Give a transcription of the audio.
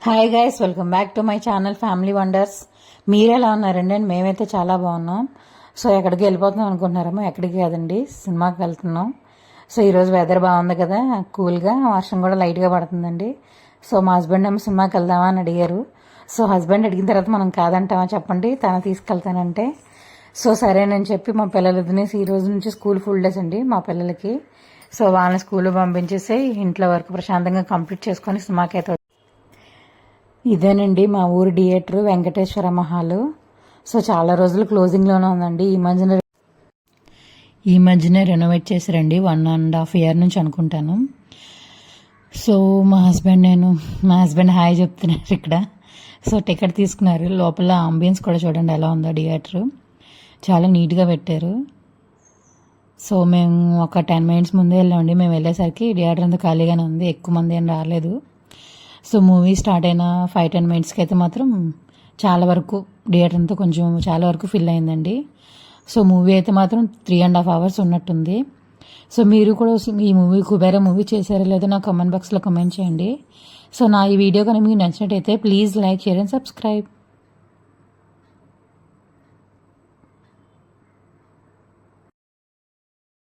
Hi guys, welcome back to my channel family wonders. మీరు ఎలా ఉన్నారండి? అండ్ మేమైతే చాలా బాగున్నాం. సో ఎక్కడికి వెళ్ళిపోతున్నాం అనుకుంటున్నారేమో, ఎక్కడికి కాదండి, సినిమాకి వెళ్తున్నాం. సో ఈరోజు వెదర్ బాగుంది కదా, కూల్గా, వర్షం కూడా లైట్గా పడుతుందండి. సో మా హస్బెండ్ ఏమో సినిమాకి వెళ్దామా అని అడిగారు. సో హస్బెండ్ అడిగిన తర్వాత మనం కాదంటామా చెప్పండి, తను తీసుకెళ్తానంటే. సో సరేనని చెప్పి మా పిల్లలు వదిలేసి ఈ రోజు నుంచి స్కూల్ ఫుల్ డేస్ అండి మా పిల్లలకి. సో వాళ్ళని స్కూల్ పంపించేసి ఇంట్లో వరకు ప్రశాంతంగా కంప్లీట్ చేసుకొని సినిమాకి అయితే ఇదేనండి మా ఊరు థియేటర్, వెంకటేశ్వర మహాలు. సో చాలా రోజులు క్లోజింగ్లోనే ఉందండి. ఈ మధ్యనే రెనోవేట్ చేశారండి, 1.5 year నుంచి అనుకుంటాను. సో మా హస్బెండ్ హాయ్ చెప్తున్నారు ఇక్కడ. సో టికెట్ తీసుకున్నారు. లోపల అంబియన్స్ కూడా చూడండి ఎలా ఉందో థియేటర్, చాలా నీట్గా పెట్టారు. సో మేము ఒక 10 minutes ముందే వెళ్ళామండి. మేము వెళ్ళేసరికి థియేటర్ అంతా ఖాళీగానే ఉంది, ఎక్కువ మంది ఏం రాలేదు. సో మూవీ స్టార్ట్ అయిన 5-10 minutesకి అయితే మాత్రం చాలా వరకు థియేటర్ అంతా చాలా వరకు ఫిల్ అయిందండి. సో మూవీ అయితే మాత్రం 3.5 hours ఉన్నట్టుంది. సో మీరు కూడా ఈ కుబేరా మూవీ చేశారో లేదో నా కామెంట్ బాక్స్లో కామెంట్ చేయండి. సో నా ఈ వీడియో కనుక మీకు నచ్చినట్టయితే please like, share and subscribe.